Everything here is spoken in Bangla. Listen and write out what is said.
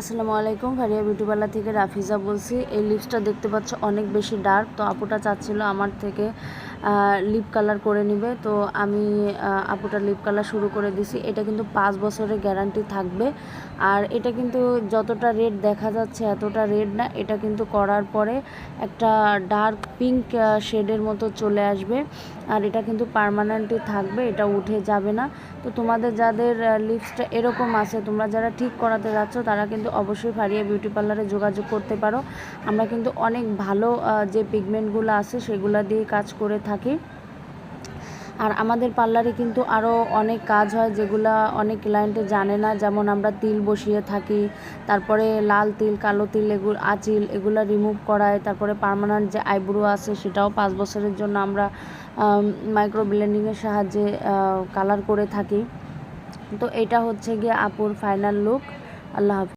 আসসালামু আলাইকুম, ফারিয়া বিউটি পার্লার থেকে রাফিজা বলছি। এই লিপসটা দেখতে পাচ্ছ অনেক বেশি ডার্ক, তো আপুটা চাচ্ছিল আমার থেকে লিপ কালার করে নিবে। তো আমি আপুটার লিপ কালার শুরু করে দিছি। এটা কিন্তু 5 বছরের গ্যারান্টি থাকবে। আর এটা কিন্তু যতটা রেড দেখা যাচ্ছে এতটা রেড না, এটা কিন্তু করার পরে একটা ডার্ক পিঙ্ক শেডের মতো চলে আসবে। আর এটা কিন্তু পার্মানেন্টই থাকবে, এটা উঠে যাবে না। তো তোমাদের যাদের লিপসটা এরকম আছে, তোমরা যারা ঠিক করাতে যাচ্ছ, তারা কিন্তু অবশ্যই ফারিয়া বিউটি পার্লারে যোগাযোগ করতে পারো। আমরা কিন্তু অনেক ভালো যে পিগমেন্টগুলো আছে সেগুলো দিয়ে কাজ করে থাকি। আর আমাদের পার্লারে কিন্তু আরও অনেক কাজ হয় যেগুলো অনেক ক্লায়েন্টে জানে না। যেমন আমরা তিল বসিয়ে থাকি, তারপরে লাল তিল, কালো তিল, আঁচিল এগুলো রিমুভ করায়। তারপরে পার্মানেন্ট যে আইব্রো আছে সেটাও 5 বছরের জন্য আমরা মাইক্রো ব্লেন্ডিংয়ের সাহায্যে কালার করে থাকি। তো এটা হচ্ছে গিয়ে আপুর ফাইনাল লুক। আল্লাহ হাফেজ।